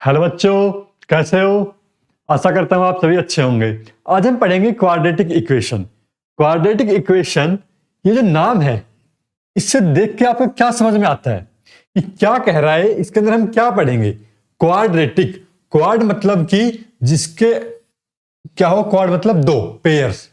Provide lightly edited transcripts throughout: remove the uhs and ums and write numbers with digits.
Hello बच्चों, कैसे हो? आशा करता हूँ आप सभी अच्छे होंगे। आज हम पढ़ेंगे क्वाड्रेटिक इक्वेशन। क्वाड्रेटिक इक्वेशन, ये जो नाम है, इससे देख के आपको क्या समझ में आता है कि क्या कह रहा है? इसके अंदर हम क्या पढ़ेंगे? क्वाड्रेटिक, क्वाड मतलब कि जिसके क्या हो, क्वाड मतलब दो, पेयर्स।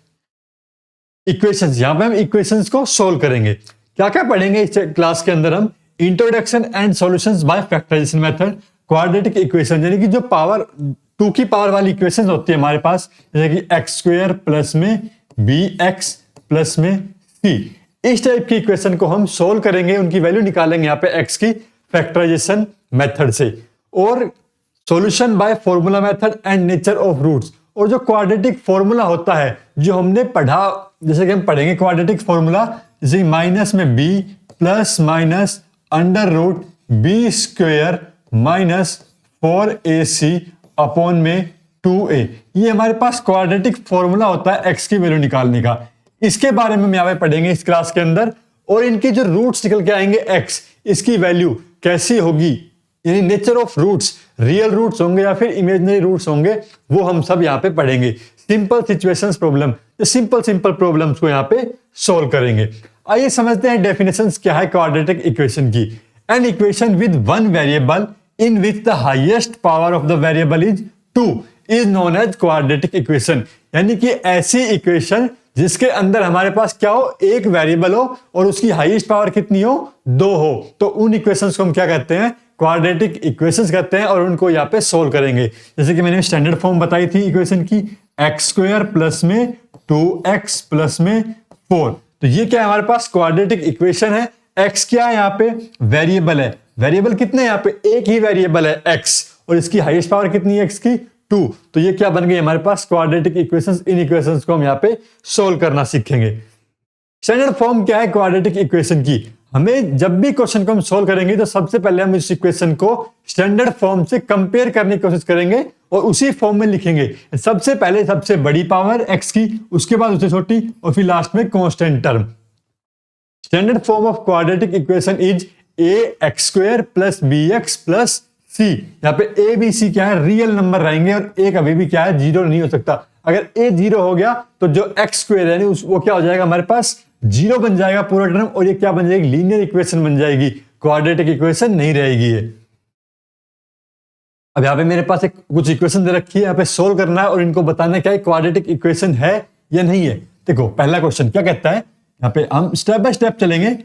इक्वेशंस, यहां पे हम इक्वेशंस को सोल्व करेंगे। क्या क्या पढ़ेंगे इस क्लास के अंदर? हम introduction and solutions by factorisation method, quadratic equation यानी कि जो पावर 2 की पावर वाली इक्वेशन होती है हमारे पास, जैसे कि एक्स स्क्वायर प्लस में बी एक्स प्लस में सी, इस टाइप की इक्वेशन को हम सोल्व करेंगे, उनकी वैल्यू निकालेंगे यहाँ पे एक्स की फैक्टराइजेशन मेथड से। और solution by formula method and nature of roots, और जो क्वाड्रेटिक फॉर्मूला होता है जो हमने पढ़ा, जैसे कि हम पढ़ेंगे क्वाड्रेटिक फॉर्मूला, जैसे माइनस में b plus minus under root b square minus 4ac upon में 2a, ये हमारे पास क्वाड्रेटिक फॉर्मूला होता है एक्स की वैल्यू निकालने का। इसके बारे में हम यहाँ पे पढ़ेंगे इस क्लास के अंदर, और इनके जो रूट्स निकल के आएंगे एक्स, इसकी वैल्यू कैसी होगी, यानी nature of roots, real roots होंगे या फिर इमेजिनरी रूट्स होंगे, वो हम सब यहाँ पे पढ़ेंगे। Simple situations problem, simple problems को यहाँ पे सोल्व करेंगे। आइए समझते हैं डेफिनेशंस क्या है क्वाड्रेटिक इक्वेशन की। An equation with one variable in which the highest power of the variable is 2 is known as quadratic equation, यानी कि ऐसी इक्वेशन जिसके अंदर हमारे पास क्या हो, एक वेरिएबल हो और उसकी हाईएस्ट पावर कितनी हो, 2 हो, तो उन इक्वेशंस को हम क्या कहते हैं? क्वाड्रेटिक इक्वेशंस कहते हैं। और उनको यहाँ पे सोल्व करेंगे, जैसे कि मैंने स्टैंडर्ड फॉर्म बताई थी इक्वेशन की, एक्स स्क्वायर प्लस में 2x प्लस में 4, तो ये क्या है हमारे पास? क्वाड्रेटिक इक्वेशन है। एक्स क्या है यहाँ पे? वेरिएबल है। वेरिएबल कितने यहाँ पे? एक ही वेरिएबल है एक्स, और इसकी हाईएस्ट पावर कितनी है एक्स की? 2, तो ये क्या बन गई हमारे पास? Quadratic equations. इन इक्वेशंस को हम यहाँ पे सोल्व करना सीखेंगे। स्टैंडर्ड फॉर्म क्या है क्वाड्रेटिक इक्वेशन की? हमें जब भी क्वेश्चन को हम सोल्व करेंगे तो सबसे पहले हम इस इक्वेशन को स्टैंडर्ड फॉर्म से कंपेयर करने की कोशिश करेंगे और उसी फॉर्म में लिखेंगे। सबसे पहले सबसे बड़ी पावर एक्स की, उसके बाद उससे छोटी, और फिर लास्ट में constant term. Standard form of quadratic equation is a x square plus b x plus c. यहाँ पे ए बी सी क्या है? रियल नंबर रहेंगे, और ए कभी भी क्या है? जीरो नहीं हो सकता। अगर ए जीरो हो गया तो जो एक्स स्क्वायर है वो क्या हो जाएगा हमारे पास? जीरो बन जाएगा पूरा टर्म, और ये क्या बन जाएगी? लीनियर इक्वेशन बन जाएगी, क्वाड्रेटिक इक्वेशन नहीं रहेगी ये। अब यहाँ पे मेरे पास कुछ इक्वेशन दे रखी है, यहाँ पे सोल्व करना है और इनको बताना है क्या क्वाड्रेटिक इक्वेशन है या नहीं है। देखो पहला क्वेश्चन क्या कहता है, यहाँ पे हम स्टेप बाय स्टेप चलेंगे,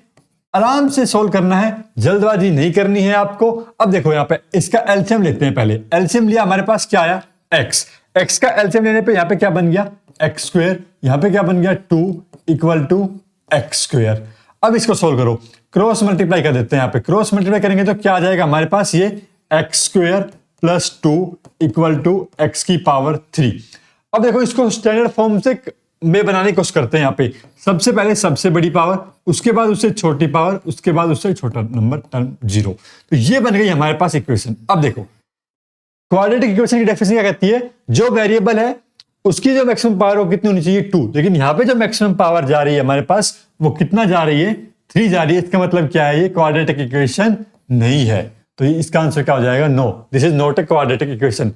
आराम से सोल्व करना है, जल्दबाजी नहीं करनी है आपको। अब देखो यहाँ पे इसका एलसीएम लेते हैं। पहले एलसीएम लिया, हमारे पास क्या आया? एक्स। एक्स का एलसीएम लेने पे यहाँ पे क्या बन गया? X square. यहाँ पे क्या बन गया? 2 इक्वल टू एक्स स्क्वायर। अब इसको सोल्व करो, क्रॉस मल्टीप्लाई कर देते हैं। यहाँ पे क्रॉस मल्टीप्लाई करेंगे तो क्या आ जाएगा हमारे पास? ये x square plus 2 equal to x की पावर 3। अब देखो इसको स्टैंडर्ड फॉर्म से में बनाने की कोशिश करते हैं। यहाँ पे सबसे पहले सबसे बड़ी पावर, उसके बाद उससे छोटी पावर, उसके बाद उससे छोटा नंबर टर्म 0, तो ये बन गई हमारे पास इक्वेशन। अब देखो क्वाड्रेटिक इक्वेशन की डेफिनेशन क्या कहती है? जो वेरिएबल है उसकी जो मैक्सिमम पावर वो कितनी होनी चाहिए? 2, लेकिन यहाँ पे जो मैक्सिमम पावर जा रही है हमारे पास वो कितना जा रही है? 3 जा रही है। इसका मतलब क्या है? ये क्वाड्रेटिक इक्वेशन नहीं है। तो इसका आंसर क्या हो जाएगा? No, this is not a quadratic equation.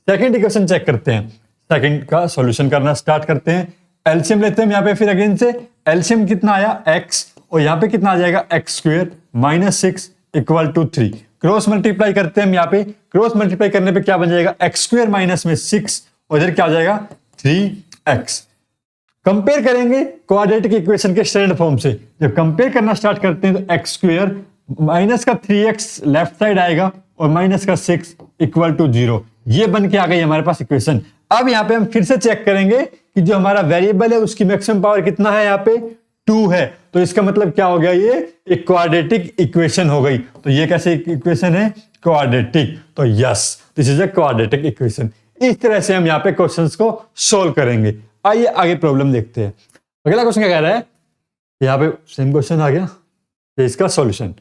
Second equation check करते हैं, सेकंड का सॉल्यूशन करना स्टार्ट करते हैं। एलसीएम लेते हैं यहाँ पे, फिर अगेन से एलसीएम कितना आया? एक्स, और यहाँ पे कितना आ जाएगा? X square minus 6 equal to 3। Cross multiply करते हैं हम यहाँ पे, क्रॉस मल्टीप्लाई करने पे क्या बन जाएगा? एक्स स्क्वायर माइनस में 6, और इधर क्या हो जाएगा? 3x। कंपेयर करेंगे क्वाड्रेटिक इक्वेशन के स्टैंडर्ड फॉर्म से। जब कंपेयर करना स्टार्ट करते हैं तो एक्स स्क्वायर माइनस का 3x लेफ्ट साइड आएगा, और माइनस का 6 इक्वल टू 0, ये बन के आ गई हमारे पास इक्वेशन। अब यहाँ पे हम फिर से चेक करेंगे कि जो हमारा वेरिएबल है उसकी मैक्सिमम पावर कितना है? यहाँ पे 2 है, तो इसका मतलब क्या हो गया? ये एक क्वाड्रेटिक इक्वेशन हो गई। तो ये कैसे इक्वेशन है? क्वाड्रेटिक। तो yes, this is a quadratic equation. इस तरह से हम यहाँ पे क्वेश्चंस को सोल्व करेंगे। आइए आगे प्रॉब्लम देखते हैं। अगला क्वेश्चन क्या कह रहा है? यहाँ पे सेम क्वेश्चन आ गया, इसका solution.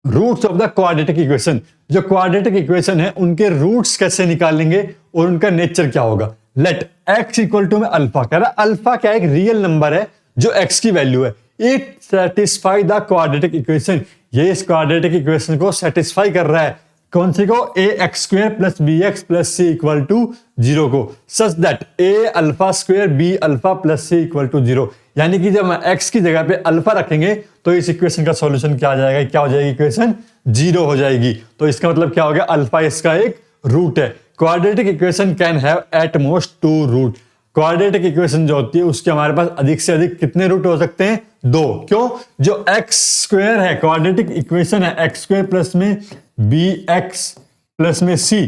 Roots of the quadratic equation, जो क्वाड्रेटिक इक्वेशन है उनके रूट्स कैसे निकालेंगे और उनका नेचर क्या होगा। लेट एक्स इक्वल टू में अल्फा, कह रहा है अल्फा क्या है? एक रियल नंबर है जो एक्स की वैल्यू है। It satisfy the quadratic equation, ये इस क्वाड्रेटिक इक्वेशन को सेटिस्फाई कर रहा है। कौन से को, a x square plus b x plus c equal to 0 को, such that a alpha square b alpha plus c equal to 0। यानी कि जब हम एक्स की जगह पे अल्फा रखेंगे तो इस इक्वेशन का सॉल्यूशन क्या आ जाएगा, क्या हो जाएगी इक्वेशन, 0 हो जाएगी। तो इसका मतलब क्या हो गया, अल्फा इसका एक रूट है। Quadratic equation can have at most 2 root. Quadratic equation जो होती है उसके हमारे पास अधिक से अधिक कितने रूट हो सकते हैं, 2। क्यों, जो एक्स स्क्वायर है, क्वाड्रेटिक इक्वेशन है, एक्स स्क्वायर प्लस में बी एक्स प्लस में सी,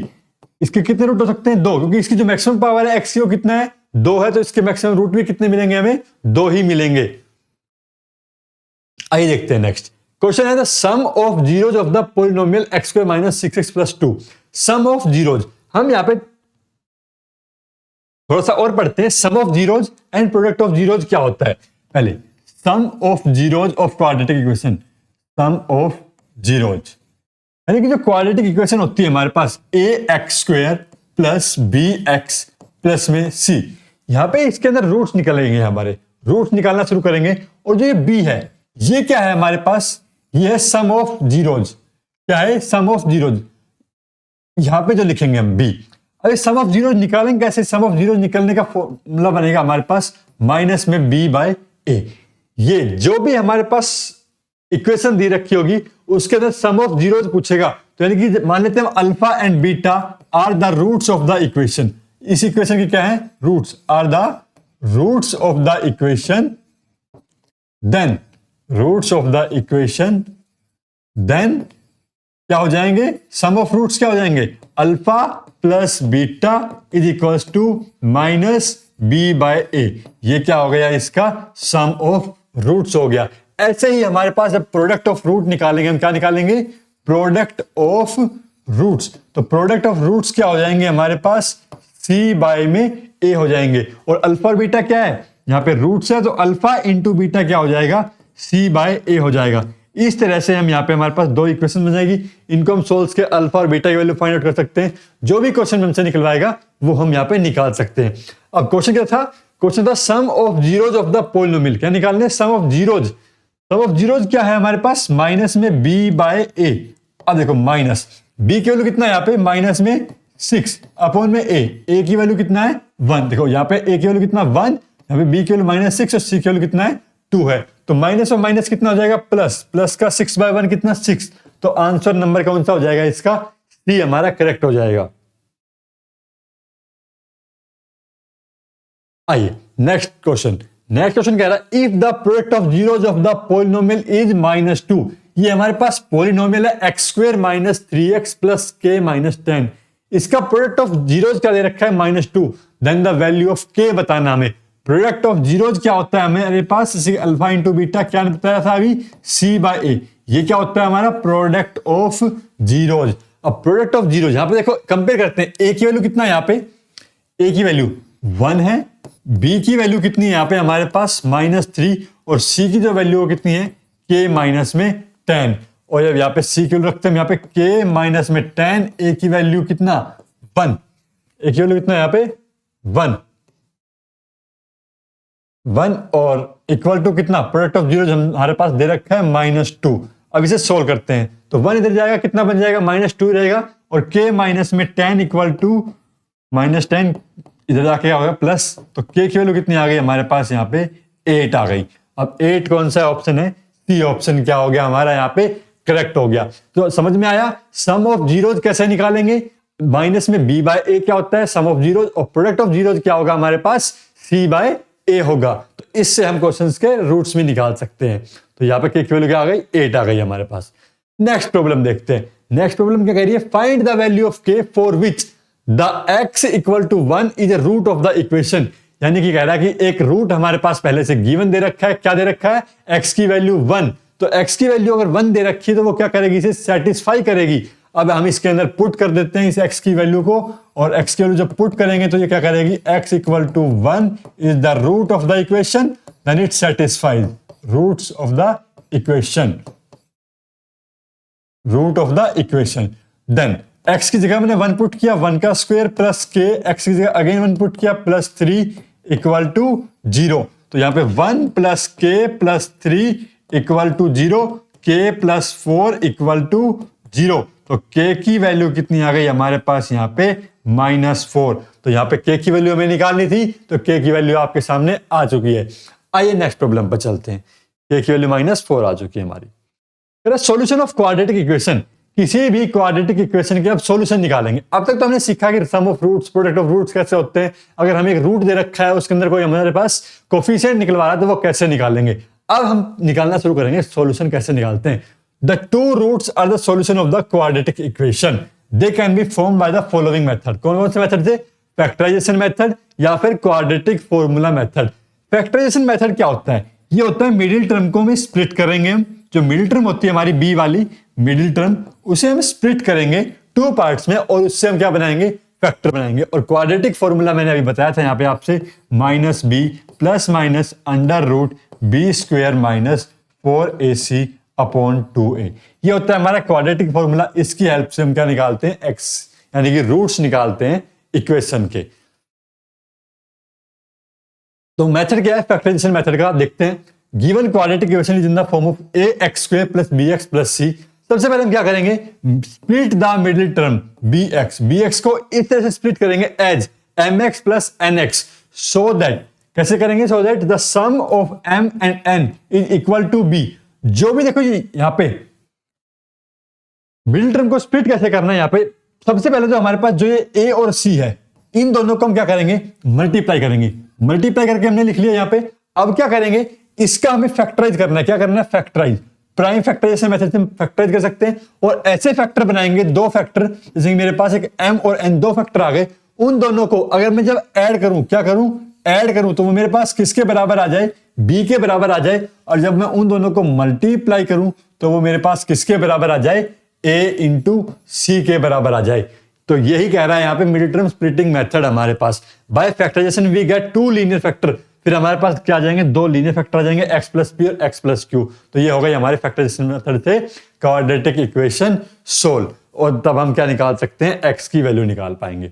इसके कितने रूट हो सकते हैं, 2, क्योंकि इसकी जो मैक्सिमम पावर है एक्स की वो कितना है, 2 है, तो इसके मैक्सिमम रूट भी कितने मिलेंगे, हमें 2 ही मिलेंगे। आइए देखते हैं नेक्स्ट क्वेश्चन है, the sum of zeros of the polynomial x square minus 6x plus 2। Sum of zeros, हम यहाँ पे थोड़ा सा और पढ़ते हैं, sum of zeros and product of zeros क्या होता है। पहले sum of zeros of quadratic equation, sum of zeros यानी कि जो क्वाड्रेटिक इक्वेशन होती है हमारे पास, a x square plus b x plus में सी, यहां पे इसके अंदर रूट्स निकलेंगे, हमारे रूट्स निकालना शुरू करेंगे। और जो ये बी है, ये क्या है हमारे पास, ये है सम ऑफ जीरोज। क्या है, सम ऑफ जीरोज, यहां पे जो लिखेंगे हम बी। अरे सम ऑफ जीरोज निकालेंगे कैसे, सम ऑफ जीरोज निकलने का फॉर्मूला बनेगा हमारे पास माइनस में बी बाय ए। ये जो भी हमारे पास इक्वेशन दी रखी होगी उसके अंदर सम ऑफ जीरोज पूछेगा, तो यानी कि मान लेते हैं alpha and beta are the roots of the equation. इस इक्वेशन की क्या है, roots are the roots of the equation, then roots of the equation, then क्या हो जाएंगे, सम ऑफ रूट्स क्या हो जाएंगे, alpha plus beta is equals to minus b by a. ये क्या हो गया, इसका सम ऑफ रूट्स हो गया। ऐसे ही हमारे पास जब प्रोडक्ट ऑफ रूट निकालेंगे, हम क्या निकालेंगे, प्रोडक्ट ऑफ रूट्स। तो प्रोडक्ट ऑफ रूट्स क्या हो जाएंगे हमारे पास, सी बाय में ए हो जाएंगे। और अल्फा और बीटा क्या है, यहां पे रूट्स है, तो अल्फा इंटू बीटा क्या हो जाएगा, सी बाय ए हो जाएगा। इस तरह से हम यहाँ पे हमारे पास 2 इक्वेशन बन जाएगी, इनको हम सोल्व के अल्फा और बीटा की वैल्यू फाइंड आउट कर सकते हैं। जो भी क्वेश्चन हमसे निकलवाएगा वो हम यहाँ पे निकाल सकते हैं। अब क्वेश्चन क्या था, क्वेश्चन था sum of zeros of the polynomial. क्या निकालने, sum of zeros. Sum of zeros क्या है हमारे पास, माइनस में बी बाय ए। अब देखो माइनस बी की वैल्यू कितना है यहाँ पे, माइनस में 6 अपॉन में ए की वैल्यू कितना है 1। देखो यहाँ पे ए की वैल्यू कितना 1, यहाँ पे बी की वैल्यू माइनस 6 और सी की वैल्यू कितना है 2 है। तो माइनस और माइनस कितना हो जाएगा, प्लस, प्लस का 6 बाय 1 कितना 6। तो आंसर नंबर कौन सा हो जाएगा, इसका सी हमारा करेक्ट हो जाएगा। आइए नेक्स्ट क्वेश्चन। नेक्स्ट क्वेश्चन कह रहा है, if the product of zeros of the polynomial is -2। ये हमारे पास पॉलिनोमियल है x square minus 3x plus के माइनस 10। इसका प्रोडक्ट ऑफ जीरोज क्या दे रखा है, -2। देन द वैल्यू ऑफ के बताना हमें। प्रोडक्ट ऑफ जीरोज क्या होता है हमें, मेरे पास अल्फा इंटू बीटा क्या बताया था अभी, सी बाय ए। ये क्या होता है हमारा प्रोडक्ट ऑफ जीरोज। अब प्रोडक्ट ऑफ जीरोज यहां पे देखो कंपेयर करते हैं, ए की वैल्यू कितना है यहाँ पे, ए की वैल्यू 1 है, बी की वैल्यू कितनी है यहाँ पे हमारे पास -3, और सी की जो वैल्यू कितनी है के माइनस में 10। और जब यहाँ पे सी की वैल्यू रखते हैं यहाँ पे के माइनस में 10, ए की वैल्यू कितना 1, ए की वैल्यू कितना यहाँ पे 1 और इक्वल टू कितना, प्रोडक्ट ऑफ जीरो हमारे पास दे रखा है -2। अब इसे सोल्व करते हैं तो 1 इधर जाएगा, कितना बन जाएगा -2 रहेगा, और k माइनस में 10 इक्वल टू -10 इधर जाके क्या होगा प्लस। तो k की वैल्यू कितनी आ गई हमारे पास यहाँ पे 8 आ गई। अब 8 कौन सा ऑप्शन है, सी ऑप्शन क्या हो गया हमारा यहाँ पे करेक्ट हो गया। तो समझ में आया सम ऑफ जीरोज कैसे निकालेंगे, माइनस में b बाय ए क्या होता है सम ऑफ जीरोज, और प्रोडक्ट ऑफ जीरोज क्या होगा हमारे पास c बाय ए होगा। तो इससे हम क्वेश्चंस के रूट्स भी निकाल सकते हैं। तो यहाँ पे k की वैल्यू क्या आ गई 8 आ गई हमारे पास। नेक्स्ट प्रॉब्लम देखते हैं। नेक्स्ट प्रॉब्लम क्या कह रही है, find the value of k for which the x equal to 1 is a root of the equation. यानी कि कह रहा है कि एक रूट हमारे पास पहले से गिवन दे रखा है, क्या दे रखा है x की वैल्यू 1। तो x की वैल्यू अगर 1 दे रखी है तो वो क्या करेगी, इसे सेटिस्फाई करेगी। अब हम इसके अंदर पुट कर देते हैं इस x की वैल्यू को, और x की वैल्यू जब पुट करेंगे तो ये क्या करेगी, x equal to 1 is the root of the equation, then it satisfies roots of the equation, root of the equation. Then x की जगह मैंने 1 पुट किया, 1 का स्क्वायर प्लस k, x की जगह अगेन 1 पुट किया प्लस 3 इक्वल टू 0। तो यहाँ पे 1 plus k plus 3 equal to 0, k plus 4 equal to 0। तो k की वैल्यू कितनी आ गई हमारे पास यहाँ पे -4। तो यहाँ पे k की वैल्यू हमें निकालनी थी, तो k की वैल्यू आपके सामने आ चुकी है। आइए नेक्स्ट प्रॉब्लम पर चलते हैं। k की वैल्यू -4 आ चुकी है हमारी। सॉल्यूशन ऑफ क्वाड्रेटिक इक्वेशन, किसी भी क्वाड्रेटिक इक्वेशन के आप सॉल्यूशन निकालेंगे। अब तक तो हमने सीखा कि sum of roots, product of roots कैसे होते हैं। अगर हमें एक रूट दे रखा है, उसके अंदर कोई हमारे पास कोफिशिएंट निकलवा रहा है, तो वो कैसे निकालेंगे। अब हम निकालना शुरू करेंगे सॉल्यूशन कैसे निकालते हैं। The two roots are the solution of the quadratic equation, they can be form by the following method. कौन कौन से मेथड थे? फैक्टराइजेशन मेथड या फिर quadratic formula method. Factorisation method क्या होता है? ये होता है मिडिल टर्म को हम स्प्लिट करेंगे। हम जो मिडिल टर्म होती है हमारी बी वाली मिडिल टर्म, उसे हम स्प्लिट करेंगे टू पार्ट्स में और उससे हम क्या बनाएंगे? फैक्टर बनाएंगे। और क्वाड्रेटिक फॉर्मूला मैंने अभी बताया था यहाँ पे आपसे, -b plus minus under root b square minus 4ac upon 2a। ये होता है हमारा क्वाड्रेटिक फॉर्मूला। इसकी हेल्प से हम क्या निकालते हैं? x, यानी कि रूट्स निकालते हैं इक्वेशन के। तो मेथड क्या है फैक्टराइजेशन मेथड का? आप देखते हैं। Given quadratic equation is in the form of ax² plus bx plus c। सबसे पहले हम क्या करेंगे? Split the middle term bx को इस तरह से स्प्लिट करेंगे as mx plus nx, so that, कैसे करेंगे? So that the sum of m and n is equal to b। जो भी देखो जी यहां पे मिडिल टर्म को स्प्लिट कैसे करना है, यहां पे सबसे पहले तो हमारे पास जो ये a और c है, इन दोनों को हम क्या करेंगे? मल्टीप्लाई करेंगे। मल्टीप्लाई करके हमने लिख लिया यहां पे। अब क्या करेंगे? इसका हमें फैक्टराइज करना है। क्या करना है? फैक्टराइज। प्राइम फैक्टराइजेशन मेथड से हम फैक्टराइज कर सकते हैं और ऐसे फैक्टर बनाएंगे, दो फैक्टर, जैसे कि मेरे पास एक m और n दो फैक्टर आ गए। उन दोनों को अगर मैं जब ऐड करूं, क्या करूं? ऐड करूं, तो वो मेरे पास किसके बराबर आ जाए? b के बराबर आ जाए। और जब मैं उन दोनों को मल्टीप्लाई करूं तो वो मेरे पास किसके बराबर आ जाए? a इंटू सी के बराबर आ जाए। तो यही कह रहा है यहाँ पे मिडिल टर्म स्प्लिटिंग मेथड हमारे पास। By factorization we get two linear factor. फिर हमारे पास क्या आ जाएंगे? दो लीनियर फैक्टर आ जाएंगे, x प्लस पी और x प्लस क्यू। तो ये हो गई हमारे फैक्टराइजेशन मेथड से क्वाड्रेटिक इक्वेशन सोल्व। और तब हम क्या निकाल सकते हैं? x की वैल्यू निकाल पाएंगे।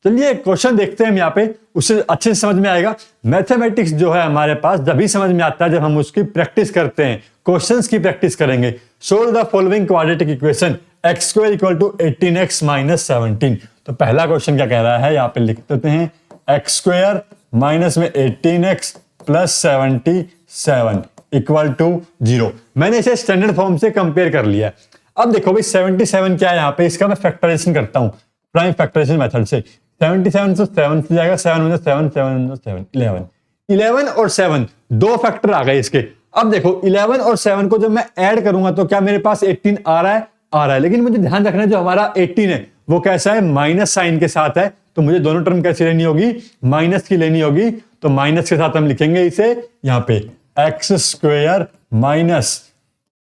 चलिए क्वेश्चन देखते हैं हम यहाँ पे, उससे अच्छे से समझ में आएगा। मैथमेटिक्स जो है हमारे पास जब भी समझ में आता है जब हम उसकी प्रैक्टिस करते हैं, क्वेश्चंस की प्रैक्टिस करेंगे। Solve the following quadratic equation x² equal to 18x minus 17। तो पहला क्वेश्चन क्या कह रहा है? यहाँ पे लिख देते हैं x² माइनस में 18x प्लस 77 इक्वल टू 0। मैंने इसे स्टैंडर्ड फॉर्म से कंपेयर कर लिया। अब देखो भाई 77 क्या है यहाँ पे, इसका मैं फैक्टराइजेशन करता हूँ प्राइम फैक्टराइजेशन मेथड से। 77 से 7 से जाएगा, 7 में 7 7 में 7 11 11 और 7 दो फैक्टर आ गए इसके। अब देखो 11 और 7 को जब मैं ऐड करूंगा तो क्या मेरे पास 18 आ रहा है? आ रहा है। लेकिन मुझे ध्यान रखना है जो हमारा 18 है वो कैसा है? माइनस साइन के साथ है। तो मुझे दोनों टर्म कैसी लेनी होगी? माइनस की लेनी होगी। तो माइनस के साथ हम लिखेंगे इसे यहाँ पे x² minus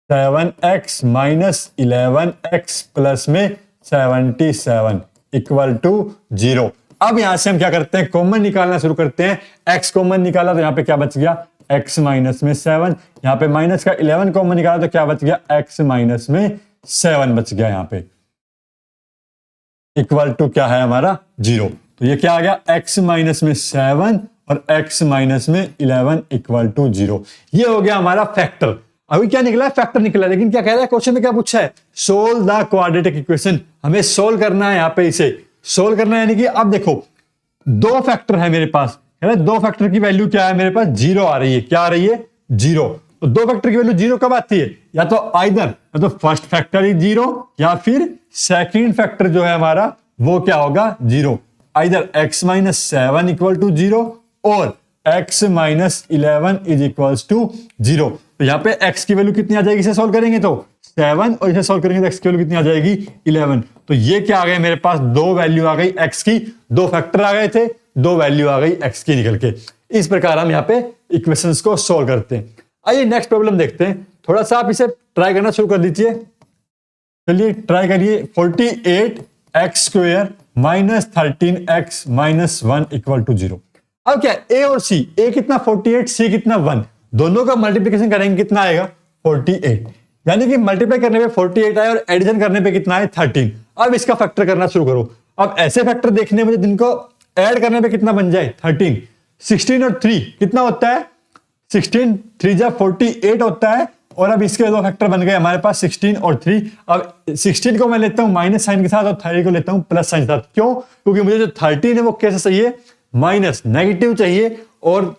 7x minus 11x plus में 77 इक्वल टू 0। अब यहां से हम क्या करते हैं? कॉमन निकालना शुरू करते हैं। x कॉमन निकाला तो यहां पे क्या बच गया? x माइनस में 7। यहां पे माइनस का 11 कॉमन निकाला तो क्या बच गया? x माइनस में 7 बच गया यहां पे, इक्वल टू क्या है हमारा? 0। तो ये क्या आ गया? x माइनस में 7 और x माइनस में 11 इक्वल टू 0। ये हो गया हमारा फैक्टर। अभी क्या निकला है? फैक्टर निकला। लेकिन क्या कह रहा है क्वेश्चन में? क्या पूछा है? Solve the quadratic equation. हमें सोल्व करना है, यहाँ पे इसे सोल्व करना है। यानी कि अब देखो दो फैक्टर है मेरे पास, है ना? दो फैक्टर की वैल्यू क्या है मेरे पास? 0 आ रही है। क्या आ रही है? 0। तो दो फैक्टर की वैल्यू 0 कब आती है? या तो आइदर या तो फर्स्ट फैक्टर इज 0 या फिर सेकंड फैक्टर जो है हमारा वो क्या होगा? 0। Either x minus 7 equal to 0 और x minus 11 is equals to 0। तो यहाँ पे x की वैल्यू कितनी आ जाएगी इसे सोल्व करेंगे तो? 7। और इसे सोल्व करेंगे तो x की वैल्यू कितनी आ जाएगी? 11। तो ये क्या आ गए मेरे पास? दो वैल्यू आ गई x की, दो फैक्टर आ गए थे, दो वैल्यू आ गई x की निकल के। इस प्रकार हम यहाँ पे इक्वेशंस को सोल्व करते हैं। आइए नेक्स्ट प्रॉब्लम देखते हैं। थोड़ा सा आप इसे ट्राई करना शुरू कर दीजिए। चलिए ट्राई करिए। 48x² minus 13x minus 1 equal to 0। अब क्या a और c, a कितना 48, c कितना 1, दोनों का मल्टीप्लिकेशन करेंगे कितना आएगा? 48। यानी कि मल्टीप्लाई करने पे 48 आया और एडिशन करने पे कितना है? 13। अब इसका फैक्टर करना शुरू करो। अब ऐसे फैक्टर देखने में जिनको ऐड करने पे कितना बन जाए? 13। 16 और 3 कितना होता है? 16 3 जा 48 होता है और अब इसके दो फैक्टर बन गए हमारे पास 16 और 3। अब 16 को मैं लेता हूं माइनस साइन के साथ और 3 को लेता हूं प्लस साइन के साथ। क्यों? क्योंकि मुझे जो 13 है वो कैसे चाहिए, माइनस नेगेटिव चाहिए, और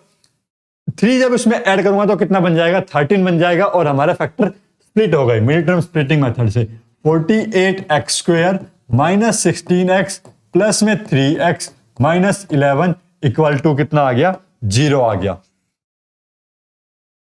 3 जब उसमें ऐड करूंगा तो कितना बन जाएगा, 13 बन जाएगा, और हमारा फैक्टर स्प्लिट हो गए मिडिल टर्म स्प्लिटिंग मेथड से। 48x square minus 16x plus में 3x माइनस 11 इक्वल टू कितना आ गया, 0 आ गया।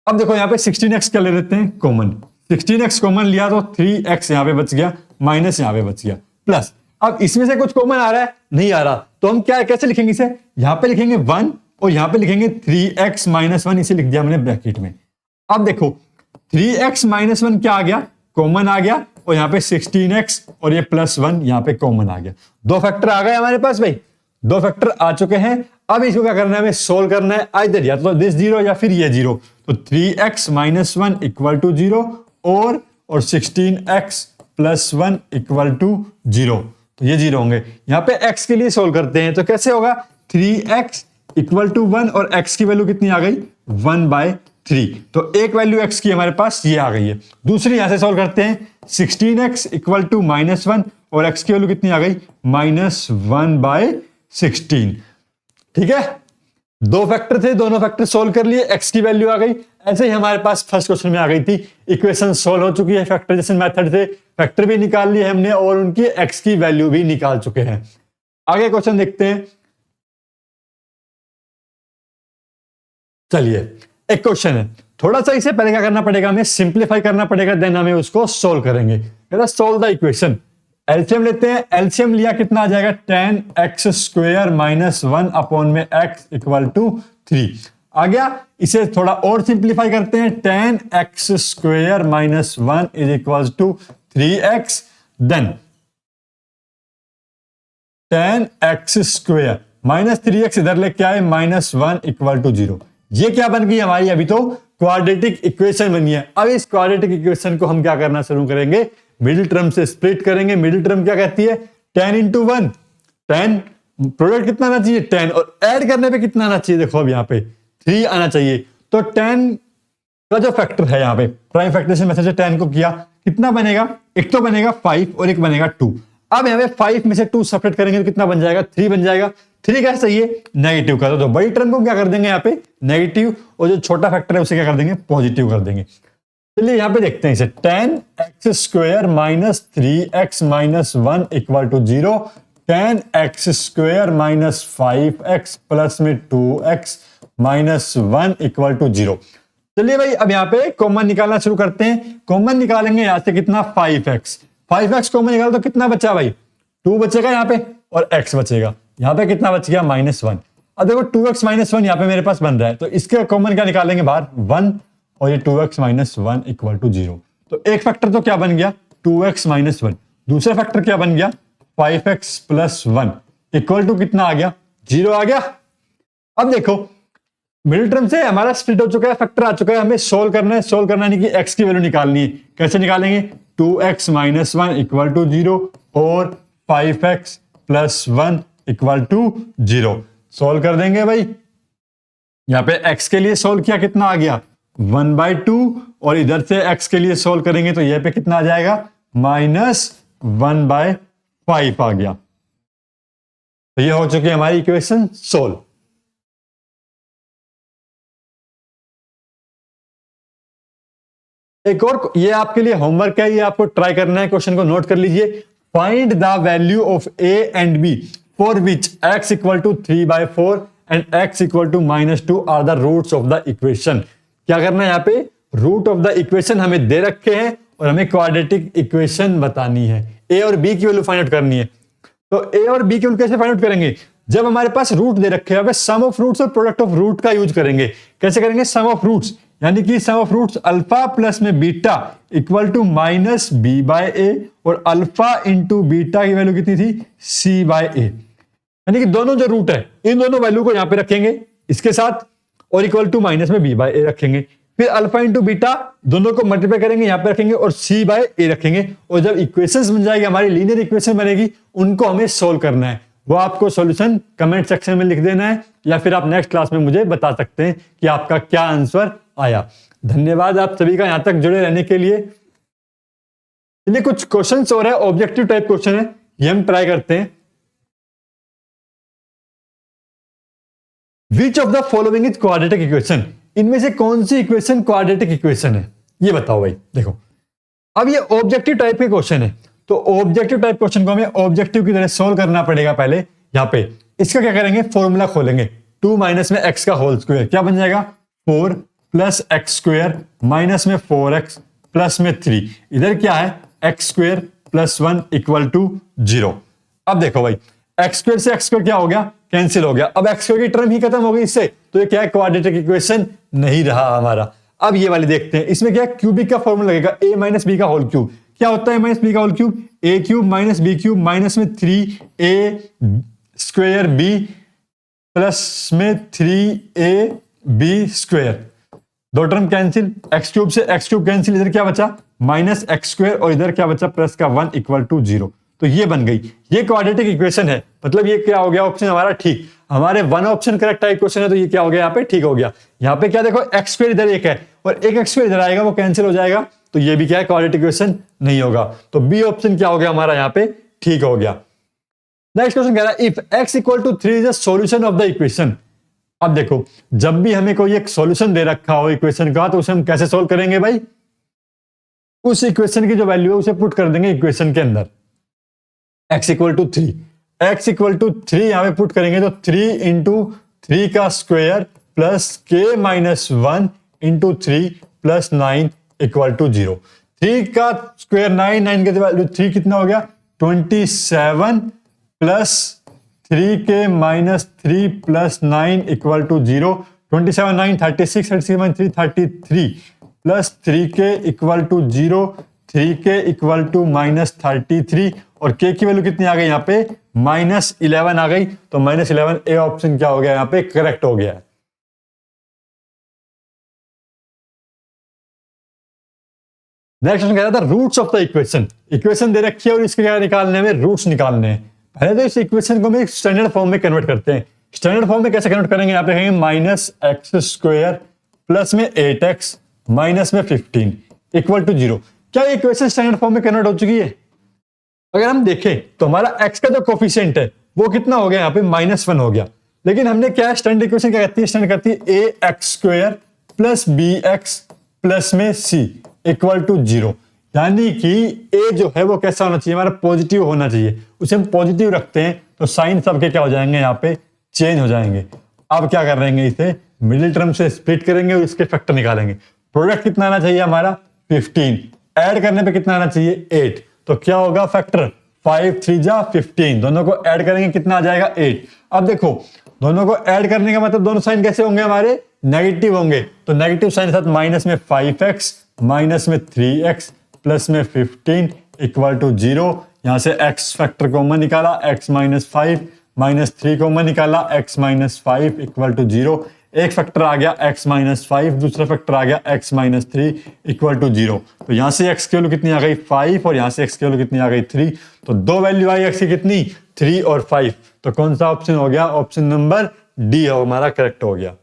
अब देखो यहां पे 16x क्या ले लेते हैं कॉमन, 16x कॉमन लिया तो 3x यहां पे बच गया, माइनस यहां पे बच गया, प्लस अब इसमें से कुछ कॉमन आ रहा है, नहीं आ रहा, तो हम क्या कैसे लिखेंगे इसे, यहां पे लिखेंगे 1 और यहां पे लिखेंगे 3x माइनस 1, इसे लिख दिया हमने ब्रैकेट में। अब देखो 3x माइनस 1 क्या आ गया, कॉमन आ गया, और यहां पे 16x और ये प्लस 1 यहां पे कॉमन आ गया। दो फैक्टर आ गए हमारे पास भाई, दो फैक्टर आ चुके हैं। अब इसको क्या करना है, हमें सोल्व करना है, आइदर या तो दिस 0 या फिर ये 0। तो 3x माइनस 1 इक्वल टू 0 और 16x प्लस 1 इक्वल टू 0, तो ये 0 होंगे। यहां पे x के लिए सोल्व करते हैं, तो कैसे होगा, 3x इक्वल टू 1 और x की वैल्यू कितनी आ गई, 1/3, तो एक वैल्यू x की हमारे पास ये आ गई है। दूसरी यहां से सोल्व करते हैं, 16x इक्वल टू माइनस 1 और x की वैल्यू कितनी आ गई, -1/16। ठीक है, दो फैक्टर थे, दोनों फैक्टर सोल्व कर लिए, x की वैल्यू आ गई। ऐसे ही हमारे पास फर्स्ट क्वेश्चन में आ गई थी, इक्वेशन सोल्व हो चुकी है, फैक्टराइजेशन मेथड से फैक्टर भी निकाल लिए हमने और उनकी x की वैल्यू भी निकाल चुके हैं। आगे क्वेश्चन देखते हैं। चलिए एक क्वेश्चन है, थोड़ा सा इसे पहले क्या करना पड़ेगा, हमें सिंप्लीफाई करना पड़ेगा, देन हमें उसको सोल्व करेंगे। सोल्व द इक्वेशन, एलसीएम लेते हैं, एलसीएम लिया कितना आ जाएगा, 10x स्क्वायर माइनस 1 अपॉन में x इक्वल टू 3 आ गया। इसे थोड़ा और सिंप्लीफाई करते हैं, 10x square minus 1 is equal to 3x, then 10x square minus 3x इधर लेके आए, -1 इक्वल टू 0। ये क्या बन गई हमारी, अभी तो क्वाड्रेटिक इक्वेशन बनी है। अब इस क्वाड्रेटिक इक्वेशन को हम क्या करना शुरू करेंगे, मिडिल टर्म से स्प्लिट करेंगे। मिडिल टर्म क्या कहती है, 10 इंटू 1, 10 प्रोडक्ट कितना आना चाहिए 10, और ऐड करने पे कितना आना चाहिए, देखो अब यहाँ पे 3 आना चाहिए। तो 10 का जो फैक्टर है यहाँ पे प्राइम फैक्टराइजेशन मेथड से 10 को किया, कितना बनेगा, एक तो बनेगा 5 और एक बनेगा 2। अब यहाँ पे 5 में से 2 सेपरेट करेंगे तो कितना बन जाएगा, 3 बन जाएगा। 3 कैसे चाहिए, नेगेटिव का, तो बड़ी टर्म को क्या कर देंगे यहाँ पे नेगेटिव, और जो छोटा फैक्टर है उसे क्या कर देंगे, पॉजिटिव कर देंगे। चलिए यहां पे देखते हैं इसे, 10x square minus 3x minus 1 equal to 0, 10x square minus 5x plus में 2x माइनस 1 इक्वल टू 0। चलिए भाई अब यहां पे कॉमन निकालना शुरू करते हैं। कॉमन निकालेंगे यहां से कितना, 5x कॉमन निकालो तो कितना बचा भाई, 2 बचेगा यहाँ पे और x बचेगा, यहाँ पे कितना बच गया, -1। अब देखो 2x माइनस 1 यहाँ पे मेरे पास बन रहा है, तो इसके कॉमन क्या निकालेंगे बाहर, 1, और ये 2x माइनस 1 इक्वल टू 0। तो एक फैक्टर तो क्या बन गया, 2x माइनस 1, दूसरा फैक्टर क्या बन गया, 5x प्लस 1 इक्वल टू कितना आ गया, 0 आ गया। अब देखो मिडिल टर्म से हमारा स्प्लिट हो चुका है, फैक्टर आ चुका है, हमें सोल्व करना है। सोल्व करना है कि x की वैल्यू निकालनी है, कैसे निकालेंगे, 2x माइनस 1 इक्वल टू 0 और 5x plus 1 equal to 0। Solve कर देंगे भाई, यहां पे x के लिए सोल्व किया, कितना आ गया, 1/2, और इधर से x के लिए सोल्व करेंगे तो यह पे कितना आ जाएगा, -1/5 आ गया। तो ये हो चुकी है हमारी इक्वेशन सोल्व। एक और ये आपके लिए होमवर्क है, ये आपको ट्राई करना है, क्वेश्चन को नोट कर लीजिए। Find the value of a and b for which x equal to 3/4 and x equal to -2 are the roots of the equation. क्या करना है, यहाँ पे रूट ऑफ द इक्वेशन हमें दे रखे हैं और हमें क्वाड्रेटिक इक्वेशन बतानी है, a और b की वैल्यू फाइंड आउट करनी है। तो a और b की वैल्यू कैसे फाइंड आउट करेंगे, जब हमारे पास रूट दे रखे हैं, सम ऑफ रूट्स और प्रोडक्ट ऑफ रूट का यूज करेंगे। कैसे करेंगे, सम ऑफ रूट्स, यानी कि sum of roots alpha plus में बीटा इक्वल टू -b/a, और अल्फा इंटू बीटा की वैल्यू कितनी थी, c/a, यानी कि दोनों जो रूट है इन दोनों वैल्यू को यहां पे रखेंगे इसके साथ, और इक्वल टू माइनस में b/a रखेंगे। फिर अल्फा इंटू बीटा दोनों को मल्टीप्लाई करेंगे, यहां पे रखेंगे, और c/a रखेंगे। और जब इक्वेशंस बन जाएगी, हमारी लीनियर इक्वेशन बनेगी, उनको हमें सोल्व करना है। वो आपको सॉल्यूशन कमेंट सेक्शन में लिख देना है, या फिर आप नेक्स्ट क्लास में मुझे बता सकते हैं कि आपका क्या आंसर आया। धन्यवाद आप सभी का यहां तक जुड़े रहने के लिए। चलिए कुछ क्वेश्चंस और है, ऑब्जेक्टिव टाइप क्वेश्चन है, ये हम ट्राई करते हैं। Which of the following is quadratic equation, इनमें से कौन सी इक्वेशन क्वाड्रेटिक इक्वेशन है, ये बताओ भाई। देखो अब ये ऑब्जेक्टिव टाइप के क्वेश्चन है, तो ऑब्जेक्टिव टाइप क्वेश्चन को हमें ऑब्जेक्टिव की तरह सोल्व करना पड़ेगा। पहले यहां पे इसका क्या करेंगे, फॉर्मूला खोलेंगे, 2 माइनस में x का होल स्क्वायर, क्या बन जाएगा 4 प्लस एक्स स्क्वायर माइनस में 4x प्लस में 3, इधर क्या है x square plus 1 equal to 0। अब देखो भाई एक्स स्क्वायर से एक्स स्क्वायर क्या हो गया, कैंसिल हो गया। अब एक्स स्क्वायर की टर्म ही खत्म हो गई इससे, तो ये क्या है क्वाड्रेटिक इक्वेशन नहीं रहा हमारा। अब ये वाली देखते हैं, इसमें क्या क्यूबिक का फॉर्मूला लगेगा, a माइनस बी का होल क्यूब। क्या होता है माइनस बी का whole cube, A cube minus B cube minus में 3a स्क्वायर बी प्लस में 3ab स्क्वायर, दो टर्म कैंसिल, एक्स क्यूब से एक्स क्यूब कैंसिल, इधर क्या बचा माइनस एक्स स्क्वायर और इधर क्या बचा प्लस का 1 इक्वल टू 0। तो ये बन गई, ये क्वाड्रेटिक इक्वेशन है। मतलब ये क्या हो गया ऑप्शन हमारा ठीक, हमारे 1 ऑप्शन करेक्ट टाइप क्वेश्चन है, तो ये क्या हो गया यहाँ पे ठीक हो गया। यहाँ पे क्या देखो एक्स स्क्वायर इधर एक है और एक एक्स स्क्वायर इधर आएगा, वो कैंसिल हो जाएगा, तो ये भी क्या है क्वाड्रेटिक इक्वेशन नहीं होगा। तो बी ऑप्शन क्या हो गया हमारा यहाँ पे ठीक हो गया। नेक्स्ट क्वेश्चन कह रहा है if x equal to 3 is the solution of the equation. अब देखो जब भी हमें कोई एक सॉल्यूशन दे रखा हो इक्वेशन का, तो उसे हम कैसे सोल्व करेंगे भाई, उस इक्वेशन की जो वैल्यू है उसे पुट कर देंगे इक्वेशन के अंदर। x equal to 3, x equal to 3 यहां पे पुट करेंगे तो 3 इंटू 3 का square plus k minus 1 into 3 plus 9 equal to 0। 3 का स्क्वायर 9, 9 के वैल्यू 3 कितना हो गया 27 plus 3k minus 3 plus 9 equal to 0। 27 9 36, 36 3 33 plus 3k equal to 0, 3k equal to minus 33 और k की वैल्यू कितनी आ गई यहाँ पे माइनस 11 आ गई। तो माइनस 11 ए ऑप्शन क्या हो गया यहाँ पे करेक्ट हो गया। नेक्स्ट क्वेश्चन कह रहा था roots of the equation, equation दे रखी है और इसके क्या निकालने में रूट्स निकालने हैं। पहले तो इस इक्वेशन को हम स्टैंडर्ड फॉर्म में कन्वर्ट करते हैं। स्टैंडर्ड फॉर्म में कैसे कन्वर्ट करेंगे, यहाँ पे कहेंगे माइनस एक्स स्क्वायर प्लस में 8x माइनस में 15 इक्वल टू 0। क्या इक्वेशन स्टैंडर्ड फॉर्म में कन्वर्ट हो चुकी है? अगर हम देखें तो हमारा x का जो कोफिशिएंट है वो कितना हो गया यहाँ पे -1 हो गया। लेकिन हमने क्या स्टैंडर्ड इक्वेशन क्या कहती है, स्टैंडर्ड कहती है ax square plus bx plus में c इक्वल टू 0। यानी कि a जो है वो कैसा होना चाहिए, हमारा पॉजिटिव होना चाहिए। उसे हम पॉजिटिव रखते हैं तो साइन सबके क्या हो जाएंगे यहाँ पे चेंज हो जाएंगे। अब क्या कर रहे हैं, इसे मिडिल टर्म से स्प्लिट करेंगे और इसके फैक्टर निकालेंगे। प्रोडक्ट कितना आना चाहिए हमारा 15, ऐड करने पे कितना आना चाहिए 8, तो क्या होगा फैक्टर 5 3 जा 15, दोनों को ऐड करेंगे कितना आ जाएगा 8। अब देखो दोनों को ऐड करने का मतलब दोनों साइन कैसे होंगे हमारे नेगेटिव होंगे, तो नेगेटिव साइन के साथ माइनस में 5x माइनस में 3x प्लस में 15 इक्वल टू 0। यहां से x फैक्टर कॉमन निकाला, x माइनस 5 माइनस 3 कॉमन निकाला, x माइनस 5 इक्वल टू 0। एक फैक्टर आ गया x माइनस 5, दूसरा फैक्टर आ गया x माइनस 3 इक्वल टू 0। तो यहां से x की वैल्यू कितनी आ गई 5 और यहां से x की वैल्यू कितनी आ गई 3। तो दो वैल्यू आई x की कितनी 3 और 5। तो कौन सा ऑप्शन हो गया, ऑप्शन नंबर डी हमारा करेक्ट हो गया।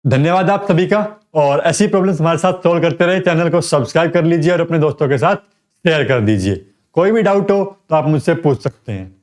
धन्यवाद आप सभी का, और ऐसी प्रॉब्लम्स हमारे साथ सॉल्व करते रहे। चैनल को सब्सक्राइब कर लीजिए और अपने दोस्तों के साथ शेयर कर दीजिए। कोई भी डाउट हो तो आप मुझसे पूछ सकते हैं।